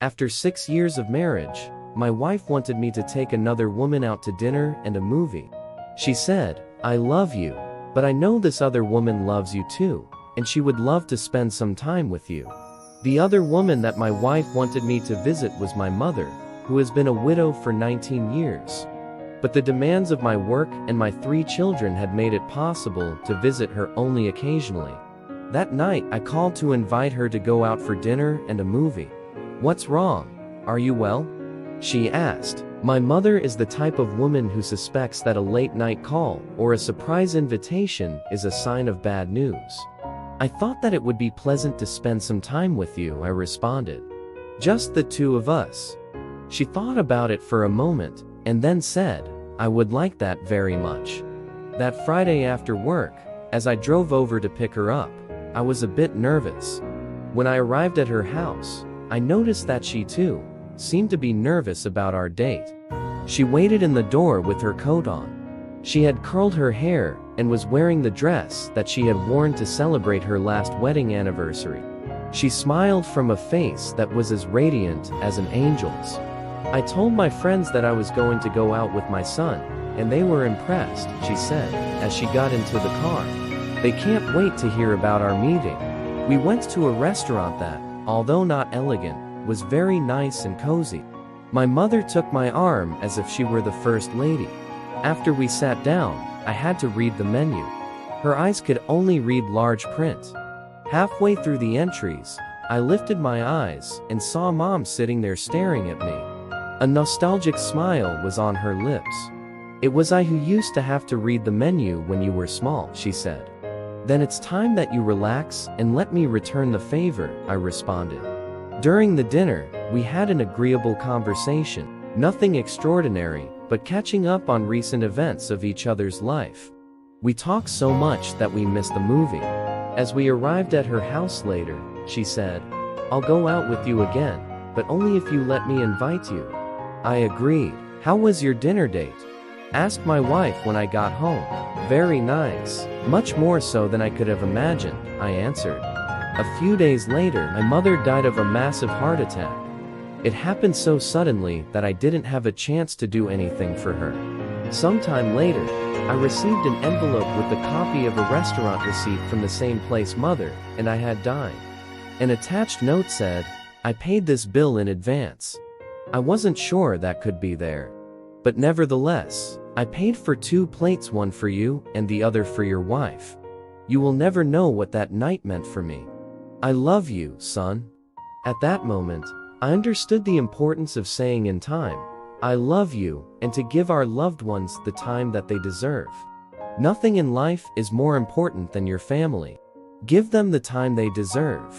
After 6 years of marriage, my wife wanted me to take another woman out to dinner and a movie. She said, "I love you, but I know this other woman loves you too, and she would love to spend some time with you." The other woman that my wife wanted me to visit was my mother, who has been a widow for 19 years. But the demands of my work and my 3 children had made it possible to visit her only occasionally. That night, I called to invite her to go out for dinner and a movie. "What's wrong? Are you well?" she asked. My mother is the type of woman who suspects that a late-night call or a surprise invitation is a sign of bad news. "I thought that it would be pleasant to spend some time with you," I responded. "Just the 2 of us." She thought about it for a moment, and then said, "I would like that very much." That Friday after work, as I drove over to pick her up, I was a bit nervous. When I arrived at her house, I noticed that she too seemed to be nervous about our date. She waited in the door with her coat on. She had curled her hair and was wearing the dress that she had worn to celebrate her last wedding anniversary. She smiled from a face that was as radiant as an angel's. "I told my friends that I was going to go out with my son, and they were impressed," she said, as she got into the car. "They can't wait to hear about our meeting." We went to a restaurant that, although not elegant, was very nice and cozy. My mother took my arm as if she were the first lady. After we sat down, I had to read the menu. Her eyes could only read large print. Halfway through the entries, I lifted my eyes and saw Mom sitting there staring at me. A nostalgic smile was on her lips. "It was I who used to have to read the menu when you were small," she said. "Then it's time that you relax and let me return the favor," I responded. During the dinner, we had an agreeable conversation. Nothing extraordinary, but catching up on recent events of each other's life. We talked so much that we missed the movie. As we arrived at her house later, she said, "I'll go out with you again, but only if you let me invite you." I agreed. "How was your dinner date?" asked my wife when I got home. "Very nice. Much more so than I could have imagined," I answered. A few days later, my mother died of a massive heart attack. It happened so suddenly that I didn't have a chance to do anything for her. Sometime later, I received an envelope with a copy of a restaurant receipt from the same place Mother and I had dined. An attached note said, "I paid this bill in advance." I wasn't sure that could be there. But nevertheless, I paid for 2 plates, one for you and the other for your wife. You will never know what that night meant for me. I love you, son. At that moment, I understood the importance of saying in time, "I love you," and to give our loved ones the time that they deserve. Nothing in life is more important than your family. Give them the time they deserve.